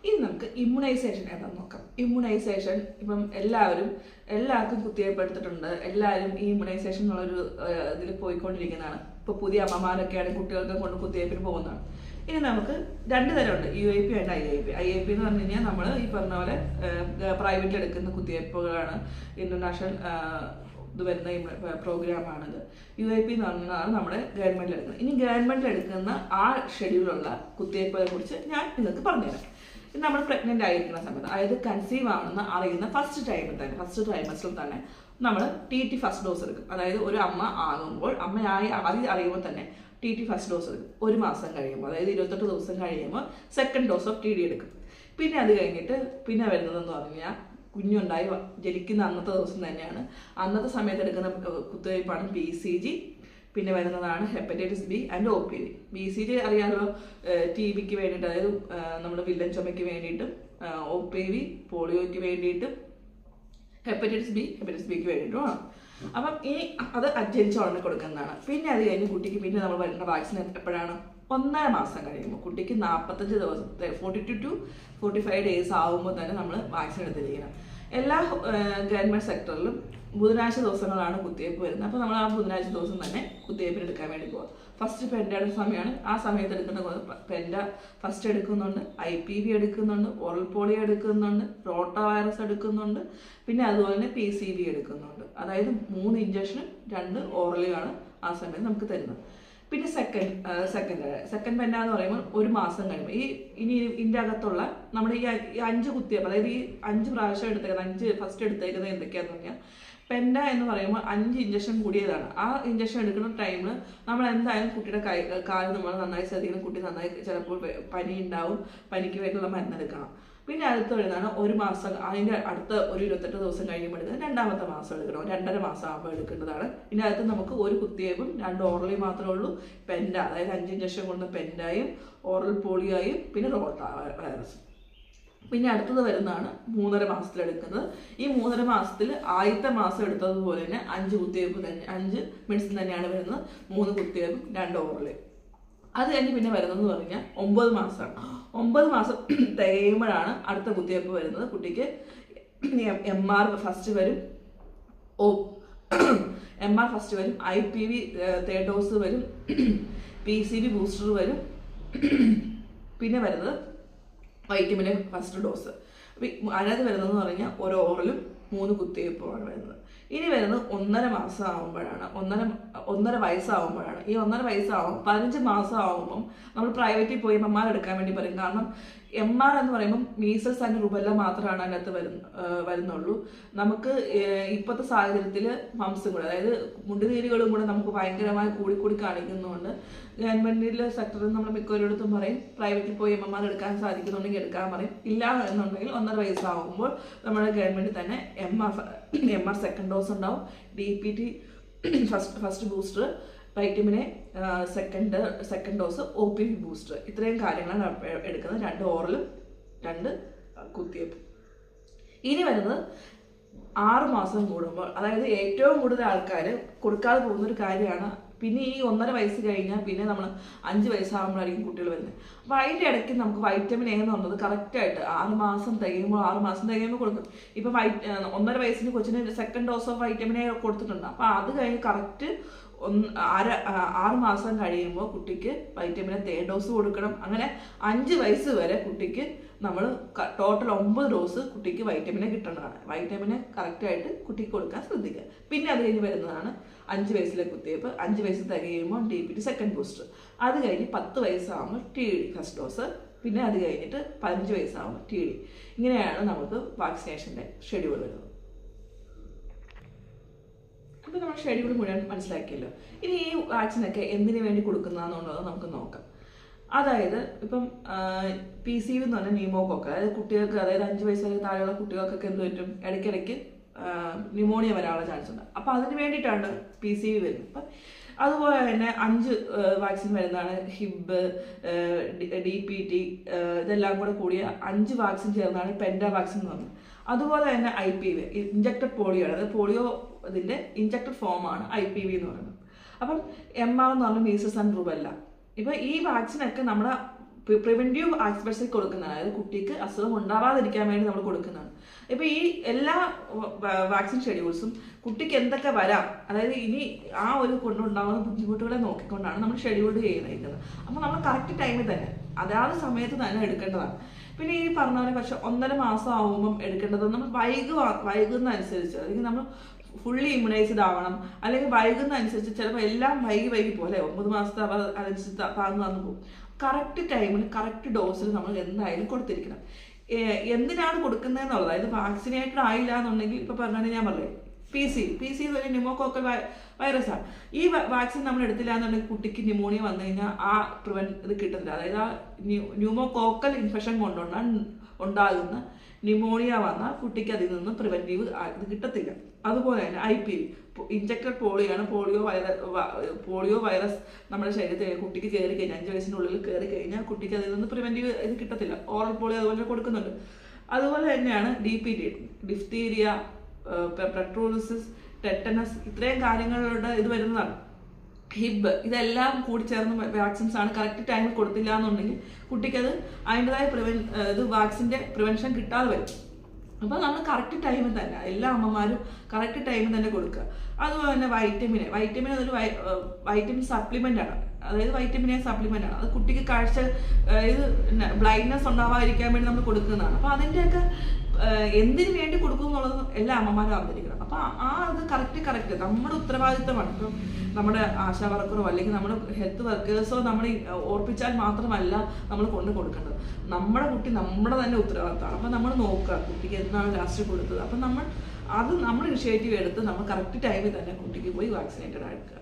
ഇനി നമുക്ക് ഇമ്മ്യൂണൈസേഷൻ ഏതാണെന്ന് നോക്കാം. ഇമ്മ്യൂണൈസേഷൻ ഇപ്പം എല്ലാവർക്കും കുത്തിവയ്പ്പ് എടുത്തിട്ടുണ്ട്. എല്ലാവരും ഈ ഇമ്മ്യൂണൈസേഷൻ എന്നുള്ളൊരു ഇതിൽ പോയിക്കൊണ്ടിരിക്കുന്നതാണ്. ഇപ്പോൾ പുതിയ അമ്മമാരൊക്കെയാണ് കുട്ടികൾക്ക് കൊണ്ട് കുത്തിവയ്പ്പിന് പോകുന്നതാണ്. ഇനി നമുക്ക് 2 തരമുണ്ട്, UAP ആൻഡ് IAP. IAP എന്ന് പറഞ്ഞു കഴിഞ്ഞാൽ നമ്മൾ ഈ പറഞ്ഞ പോലെ പ്രൈവറ്റിൽ എടുക്കുന്ന കുത്തിവയ്പ്പുകളാണ്. ഇന്റർനാഷണൽ ഇത് വരുന്ന പ്രോഗ്രാമാണിത്. UAP എന്ന് പറഞ്ഞതാണ് നമ്മുടെ ഗവൺമെൻറ്റിൽ എടുക്കുന്നത്. ഇനി ഗവൺമെൻറ്റിൽ എടുക്കുന്ന ആ ഷെഡ്യൂളുള്ള കുത്തിവയ്പ്പുകളെ കുറിച്ച് ഞാൻ നിങ്ങൾക്ക് പറഞ്ഞുതരാം. ഇത് നമ്മൾ പ്രഗ്നൻ്റ് ആയിരിക്കുന്ന സമയത്ത്, അതായത് കൺസീവ് ആണെന്ന് അറിയുന്ന ഫസ്റ്റ് ട്രൈമസ്റ്ററിൽ തന്നെ നമ്മൾ TT ഫസ്റ്റ് ഡോസ് എടുക്കും. അതായത് ഒരു അമ്മ ആകുമ്പോൾ, അമ്മയായി ആദ്യം അറിയുമ്പോൾ തന്നെ TT ഫസ്റ്റ് ഡോസ് എടുക്കും. 1 മാസം കഴിയുമ്പോൾ, അതായത് 28 ദിവസം കഴിയുമ്പോൾ സെക്കൻഡ് ഡോസ് ഓഫ് TD എടുക്കും. പിന്നെ അത് കഴിഞ്ഞിട്ട് പിന്നെ വരുന്നതെന്ന് പറഞ്ഞാൽ കുഞ്ഞുണ്ടായി ജനിക്കുന്ന അന്നത്തെ ദിവസം തന്നെയാണ്. അന്നത്തെ സമയത്ത് എടുക്കുന്ന കുത്തിവയ്പ്പാണ് BCG. പിന്നെ വരുന്നതാണ് hepatitis B and OPV. BCG അറിയാമല്ലോ, TBക്ക് വേണ്ടിയിട്ട്, അതായത് നമ്മുടെ വില്ലൻ ചുമയ്ക്ക് വേണ്ടിയിട്ടും, OPV പോളിയോയ്ക്ക് വേണ്ടിയിട്ടും, ഹെപ്പറ്റൈറ്റിസ് ബിക്ക് വേണ്ടിയിട്ടുമാണ്. അപ്പം അത് ജനിച്ചോളനെ കൊടുക്കുന്നതാണ്. പിന്നെ അത് കഴിഞ്ഞ് കുട്ടിക്ക് പിന്നെ നമ്മൾ വരുന്ന വാക്സിൻ എപ്പോഴാണ്? 1.5 മാസം കഴിയുമ്പോൾ, കുട്ടിക്ക് 45 ദിവസത്തെ 42 to 45 ഡേയ്സ് ആകുമ്പോൾ തന്നെ നമ്മൾ വാക്സിൻ എടുത്തിരിക്കണം. എല്ലാ ഗവൺമെൻറ് സെക്ടറിലും ബുധനാഴ്ച ദിവസങ്ങളാണ് കുത്തിവയ്പ്പ് വരുന്നത്. അപ്പോൾ നമ്മൾ ആ ബുധനാഴ്ച ദിവസം തന്നെ കുത്തിവയ്പ്പിന് എടുക്കാൻ വേണ്ടി പോകും. ഫസ്റ്റ് പെൻഡയുടെ സമയമാണ്. ആ സമയത്ത് എടുക്കുന്ന പെൻഡ ഫസ്റ്റ് എടുക്കുന്നുണ്ട്, IPV എടുക്കുന്നുണ്ട്, ഓറൽ പോളിയോ എടുക്കുന്നുണ്ട്, റോട്ട വൈറസ് എടുക്കുന്നുണ്ട്, പിന്നെ അതുപോലെ തന്നെ PCV എടുക്കുന്നുണ്ട്. അതായത് 3 ഇഞ്ചക്ഷനും 2 ഓറലുമാണ് ആ സമയത്ത് നമുക്ക് തരുന്നത്. പിന്നെ സെക്കൻഡ് പെൻഡ എന്ന് പറയുമ്പോൾ 1 മാസം കഴിയുമ്പോൾ ഇനി ഇതിൻ്റെ അകത്തുള്ള നമ്മുടെ ഈ 5 കുത്തിവയ്പ്പ്, അതായത് ഈ 5 പ്രാവശ്യം എടുത്തേക്കുന്നത്, 5 ഫസ്റ്റ് എടുത്തേക്കുന്നത് എന്തൊക്കെയാണെന്ന് പറഞ്ഞാൽ, പെൻഡ എന്ന് പറയുമ്പോൾ 5 ഇഞ്ചക്ഷൻ കൂടിയതാണ്. ആ ഇഞ്ചക്ഷൻ എടുക്കുന്ന ടൈമിൽ നമ്മൾ എന്തായാലും കുട്ടിയുടെ കാല് നമ്മൾ നന്നായി ശ്രദ്ധിക്കണം. കുട്ടി നന്നായി ചിലപ്പോൾ പനി ഉണ്ടാവും, പനിക്ക് വേണ്ടിയുള്ള മരുന്നെടുക്കണം. പിന്നെ അടുത്ത് വരുന്നതാണ് 1 മാസം, അതിൻ്റെ അടുത്ത ഒരു 28 ദിവസം കഴിയുമ്പോൾ എടുക്കുന്നത് 2ാമത്തെ മാസം എടുക്കണം. 2.5 മാസം ആകുമ്പോൾ എടുക്കേണ്ടതാണ്. ഇതിൻ്റെ അകത്ത് നമുക്ക് 1 കുത്തിവയ്പ്പും 2 ഓറലി മാത്രമേ ഉള്ളൂ. പെൻഡ, അതായത് 5 ഇഞ്ചക്ഷൻ കൊണ്ട് പെൻഡായും ഓറൽ പോളിയോയും പിന്നെ റോട്ട വൈറസും. പിന്നെ അടുത്തത് വരുന്നതാണ് 3.5 മാസത്തിലെടുക്കുന്നത്. ഈ 3.5 മാസത്തിൽ ആദ്യത്തെ മാസം എടുത്തതുപോലെ തന്നെ 5 കുത്തിവയ്പ്പ് തന്നെ, 5 മെഡിസിൻ തന്നെയാണ് വരുന്നത്. 3 കുത്തിവയ്പ്പും 2 ഓറലും. അത് കഴിഞ്ഞ് പിന്നെ വരുന്നതെന്ന് പറഞ്ഞാൽ 9 മാസമാണ്. 9 മാസം തികയുമ്പോഴാണ് അടുത്ത കുത്തിവയ്പ്പ് വരുന്നത്. കുട്ടിക്ക് MR ഫസ്റ്റ് വരും, IPV തേർഡ് ഡോസ് വരും, PCV ബൂസ്റ്റർ വരും, പിന്നെ വരുന്നത് വൈറ്റമിൻ ഫസ്റ്റ് ഡോസ്. അതിനകത്ത് വരുന്നതെന്ന് പറഞ്ഞാൽ ഓരോ ഓറലും 3 കുത്തിവയ്പ്പുമാണ് വരുന്നത്. ഇനി വരുന്നത് 1.5 മാസം ആകുമ്പോഴാണ്, 1.5 വയസ്സാകുമ്പോഴാണ്. ഈ 1.5 വയസ്സാകുമ്പോൾ 15 മാസം ആകുമ്പം നമ്മൾ പ്രൈവറ്റിൽ പോയി MR എടുക്കാൻ വേണ്ടി പറയും. കാരണം MR എന്ന് പറയുമ്പം മീസൽസ് ആൻഡ് റുബെല്ല മാത്രമാണ് അതിനകത്ത് വരുന്നുള്ളൂ. നമുക്ക് ഇപ്പോഴത്തെ സാഹചര്യത്തിൽ മംസും കൂടെ, അതായത് മുണ്ടുനീരുകളും കൂടെ നമുക്ക് ഭയങ്കരമായി കൂടി കാണിക്കുന്നതുകൊണ്ട് ഗവൺമെൻറ്റിലെ സെക്ടറിൽ നമ്മൾ മിക്കവരോടത്തും പറയും പ്രൈവറ്റിൽ പോയി MR എടുക്കാൻ സാധിക്കുന്നുണ്ടെങ്കിൽ എടുക്കാൻ പറയും. ഇല്ല എന്നുണ്ടെങ്കിൽ 1.5 വയസ്സാകുമ്പോൾ നമ്മുടെ ഗവൺമെൻറ് തന്നെ MR സെക്കൻഡ് ഡോസ് ഉണ്ടാവും, DPT first booster, vitamin A second dose, OPV booster. ഇത്രയും കാര്യങ്ങളാണ് എടുക്കുന്നത്. 2 ഓറലും 2 കുത്തിവയ്പ്പും. ഇനി വരുന്നത് 6 മാസം കൂടുമ്പോൾ, അതായത് ഏറ്റവും കൂടുതൽ ആൾക്കാർ കൊടുക്കാതെ പോകുന്നൊരു കാര്യമാണ്. പിന്നെ ഈ 1.5 വയസ്സ് കഴിഞ്ഞാൽ പിന്നെ നമ്മൾ 5 വയസ്സാകുമ്പോഴായിരിക്കും കുട്ടികൾ വരുന്നത്. അപ്പോൾ അതിൻ്റെ ഇടയ്ക്ക് നമുക്ക് വൈറ്റമിൻ A എന്ന് പറഞ്ഞത് കറക്റ്റായിട്ട് 6 മാസം തികയുമ്പോൾ കൊടുക്കും. ഇപ്പം 1.5 വയസ്സിന് കൊച്ചിന് second dose of vitamin A കൊടുത്തിട്ടുണ്ട്. അപ്പോൾ അത് കഴിഞ്ഞ് കറക്റ്റ് 6 മാസം കഴിയുമ്പോൾ കുട്ടിക്ക് വൈറ്റമിൻ തേർഡ് ഡോസ് കൊടുക്കണം. അങ്ങനെ 5 വയസ്സ് വരെ കുട്ടിക്ക് നമ്മൾ ടോട്ടൽ 9 ഡോസ് കുട്ടിക്ക് വൈറ്റമിനെ കിട്ടേണ്ടതാണ്. വൈറ്റമിനെ കറക്റ്റായിട്ട് കുട്ടിക്ക് കൊടുക്കാൻ ശ്രദ്ധിക്കുക. പിന്നെ അത് കഴിഞ്ഞ് വരുന്നതാണ് 5 വയസ്സിലെ കുത്തിവയ്പ്പ്. 5 വയസ്സ് തികയുമ്പോൾ DPT സെക്കൻഡ് ബൂസ്റ്റർ. അത് കഴിഞ്ഞ് 10 വയസ്സാകുമ്പോൾ TD ഫസ്റ്റ് ഡോസ്. പിന്നെ അത് കഴിഞ്ഞിട്ട് 15 വയസ്സാകുമ്പോൾ TD. ഇങ്ങനെയാണ് നമുക്ക് വാക്സിനേഷൻ്റെ ഷെഡ്യൂൾ വരുന്നത്. അപ്പോൾ നമ്മൾ ഷെഡ്യൂൾ മുഴുവൻ മനസ്സിലാക്കിയല്ലോ. ഇനി ഈ വാക്സിനൊക്കെ എന്തിനു വേണ്ടി കൊടുക്കുന്നതെന്നുള്ളത് നമുക്ക് നോക്കാം. അതായത് ഇപ്പം PCV എന്ന് പറഞ്ഞാൽ ന്യൂമോകോക്ക്, അതായത് കുട്ടികൾക്ക്, അതായത് 5 വയസ്സ് വരെ താഴെയുള്ള കുട്ടികൾക്കൊക്കെ എന്ത് പറ്റും, ഇടയ്ക്കിടയ്ക്ക് ന്യൂമോണിയ വരാനുള്ള ചാൻസ് ഉണ്ട്. അപ്പോൾ അതിന് വേണ്ടിയിട്ടാണ് PCV വരുന്നത്. അപ്പം അതുപോലെ തന്നെ 5 വാക്സിൻ വരുന്നതാണ് HIB, DPT, ഇതെല്ലാം കൂടിയ 5 വാക്സിൻ ചേർന്നാണ് പെൻഡ വാക്സിൻ എന്ന് പറഞ്ഞത്. അതുപോലെ തന്നെ IPV, ഇഞ്ചക്റ്റഡ് പോളിയോ ആണ്. അതായത് പോളിയോ ഇതിൻ്റെ ഇഞ്ചക്റ്റഡ് ഫോമാണ് IPV എന്ന് പറയുന്നത്. അപ്പം MR എന്ന് പറഞ്ഞാൽ മീസൽസ് ആൻഡ് റുബെല്ല. ഇപ്പം ഈ വാക്സിനൊക്കെ നമ്മുടെ പ്രിവെന്റീവ് ആസ്പെക്ട്സിൽ കൊടുക്കുന്നതാണ്. അതായത് കുട്ടിക്ക് അസുഖം ഉണ്ടാവാതിരിക്കാൻ വേണ്ടി നമ്മൾ കൊടുക്കുന്നതാണ്. ഇപ്പൊ ഈ എല്ലാ വാക്സിൻ ഷെഡ്യൂൾസും കുട്ടിക്ക് എന്തൊക്കെ വരാം, അതായത് ഇനി ആ ഒരു കൊണ്ടുണ്ടാകുന്ന ബുദ്ധിമുട്ടുകളെ നോക്കിക്കൊണ്ടാണ് നമ്മൾ ഷെഡ്യൂൾഡ് ചെയ്യുന്നത്. അപ്പോൾ നമ്മൾ കറക്റ്റ് ടൈമിൽ തന്നെ അതാത് സമയത്ത് തന്നെ എടുക്കേണ്ടതാണ്. പിന്നെ ഈ പറഞ്ഞ പോലെ പക്ഷെ 1.5 മാസം ആകുമ്പം എടുക്കേണ്ടത് നമ്മൾ വൈകുന്നതനുസരിച്ച്, അല്ലെങ്കിൽ നമ്മൾ ഫുള്ളി ഇമ്മ്യൂണൈസ്ഡ് ആവണം, അല്ലെങ്കിൽ വൈകുന്നതനുസരിച്ച് ചിലപ്പോൾ എല്ലാം വൈകി പോലെ 9 മാസത്തെ അതനുസരിച്ച് താന്നു പോകും. കറക്റ്റ് ടൈമിൽ കറക്റ്റ് ഡോസിൽ നമ്മൾ എന്തായാലും കൊടുത്തിരിക്കണം. എന്തിനാണ് കൊടുക്കുന്നതെന്നുള്ളത്, അതായത് വാക്സിനേറ്റഡ് ആയില്ല എന്നുണ്ടെങ്കിൽ ഇപ്പൊ പറഞ്ഞാൽ ഞാൻ പറഞ്ഞേ പി സി ഒരു ന്യൂമോകോക്കൽ വൈറസാണ്. ഈ വാക്സിൻ നമ്മൾ എടുത്തില്ല എന്നുണ്ടെങ്കിൽ കുട്ടിക്ക് ന്യൂമോണിയ വന്നു കഴിഞ്ഞാൽ ആ ഇത് കിട്ടത്തില്ല. അതായത് ആ ന്യൂമോകോക്കൽ ഇൻഫെക്ഷൻ കൊണ്ടുകൊണ്ടാണ് ഉണ്ടാകുന്ന ന്യൂമോണിയ വന്നാൽ കുട്ടിക്ക് അതിൽ നിന്ന് പ്രിവെന്റീവ് ഇത് കിട്ടത്തില്ല. അതുപോലെ തന്നെ IPV ഇൻജക്റ്റഡ് പോളിയോയാണ്. പോളിയോ വൈറസ് നമ്മുടെ ശരീരത്തിൽ കുട്ടിക്ക് കയറി കഴിഞ്ഞാൽ 5 വയസ്സിനുള്ളിൽ കയറി കഴിഞ്ഞാൽ കുട്ടിക്ക് അതിൽ നിന്ന് പ്രിവെന്റീവ് ഇത് കിട്ടത്തില്ല. ഓറൽ പോളിയോ അതുപോലെ കൊടുക്കുന്നുണ്ട്. അതുപോലെ തന്നെയാണ് DPT, ഡിഫ്തീരിയ, പെട്രോളിസിസ്, ടെറ്റനസ്, ഇത്രയും കാര്യങ്ങളുടെ ഇത് വരുന്നതാണ്. ഹിബ്, ഇതെല്ലാം കൂടി ചേർന്ന് വാക്സിൻസ് ആണ്. കറക്റ്റ് ടൈമിൽ കൊടുത്തില്ല എന്നുണ്ടെങ്കിൽ കുട്ടിക്കത് അതിൻ്റെതായ വാക്സിൻ്റെ പ്രിവെൻഷൻ കിട്ടാതെ വരും. അപ്പോൾ നമ്മൾ കറക്റ്റ് ടൈമിൽ തന്നെ എല്ലാ അമ്മമാരും കറക്റ്റ് ടൈമിൽ തന്നെ കൊടുക്കുക. അതുപോലെ തന്നെ വൈറ്റമിൻ അതൊരു വൈറ്റമിൻ സപ്ലിമെൻ്റ് ആണ്. അതായത് വൈറ്റമിൻ എ സപ്ലിമെൻ്റ് ആണ്. അത് കുട്ടിക്ക് കാഴ്ച ബ്ലൈൻഡ്നെസ് ഉണ്ടാവാതിരിക്കാൻ വേണ്ടി നമ്മൾ കൊടുക്കുന്നതാണ്. അപ്പോൾ അതിൻ്റെയൊക്കെ എന്തിനു വേണ്ടി കൊടുക്കും എന്നുള്ളത് എല്ലാ അമ്മമാരും അറിഞ്ഞിരിക്കണം. അപ്പോൾ അത് കറക്റ്റ് നമ്മുടെ ഉത്തരവാദിത്തമാണ്. ഇപ്പം നമ്മുടെ ആശാ വർക്കറോ അല്ലെങ്കിൽ നമ്മുടെ ഹെൽത്ത് വർക്കേഴ്സോ നമ്മൾ ഓർപ്പിച്ചാൽ മാത്രമല്ല നമ്മൾ കൊടുക്കേണ്ടത്. നമ്മുടെ കുട്ടി നമ്മുടെ തന്നെ ഉത്തരവാദിത്തമാണ്. അപ്പം നമ്മൾ നോക്കുക കുട്ടിക്ക് എന്താണ് ലാസ്റ്റ് കൊടുത്തത്. അപ്പം നമ്മൾ ഇനിഷ്യേറ്റീവ് എടുത്ത് നമ്മൾ കറക്റ്റ് ടൈമിൽ തന്നെ കുട്ടിക്ക് പോയി വാക്സിനേറ്റഡ് ആക്കുക.